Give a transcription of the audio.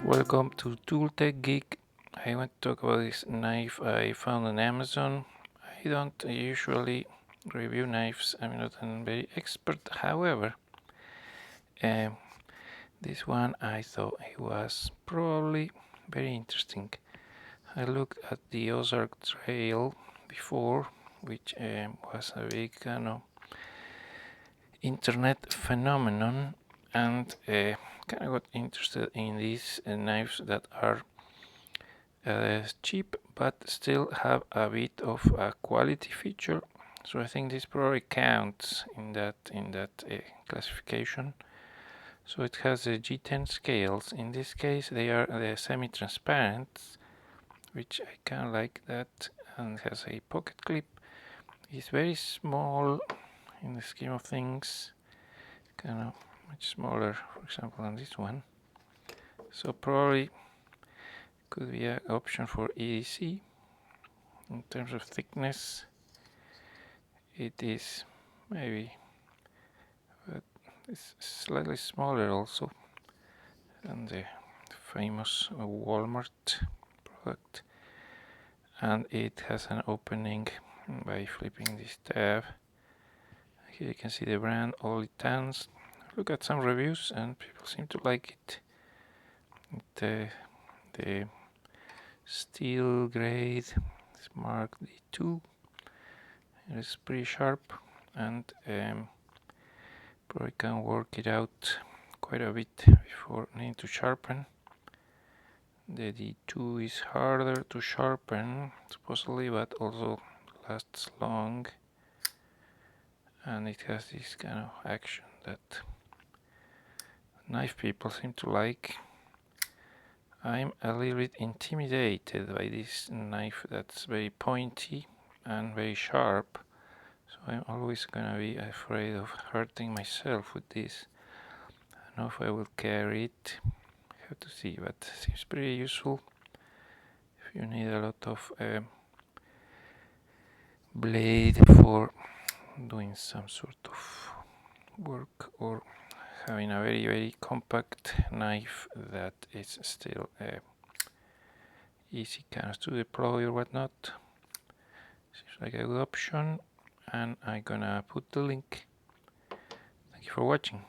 Welcome to Tool Tech Geek. I want to talk about this knife I found on Amazon. I don't usually review knives, I'm not a very expert. However, this one I thought it was probably very interesting. I looked at the Ozark Trail before, which was a big kind of internet phenomenon, and kind of got interested in these knives that are cheap but still have a bit of a quality feature. So I think this probably counts in that classification. So it has the G10 scales. In this case, they are semi-transparent, which I kind of like that, and has a pocket clip. It's very small in the scheme of things, kind of much smaller, for example, than this one. So probably could be an option for EDC. In terms of thickness, it is maybe, but it's slightly smaller also than the famous Walmart product, and it has an opening by flipping this tab. Here you can see the brand Olitans. Look at some reviews and people seem to like it. The steel grade is marked D2. It is pretty sharp, and probably can work it out quite a bit before needing to sharpen. The D2 is harder to sharpen supposedly, but also lasts long, and it has this kind of action that knife people seem to like. I'm a little bit intimidated by this knife that's very pointy and very sharp, so I'm always gonna be afraid of hurting myself with this. I don't know if I will carry it, I have to see, but it seems pretty useful if you need a lot of blade for doing some sort of work, or having a very compact knife that is still easy kind of to deploy or whatnot. Seems like a good option, and I'm gonna put the link. Thank you for watching.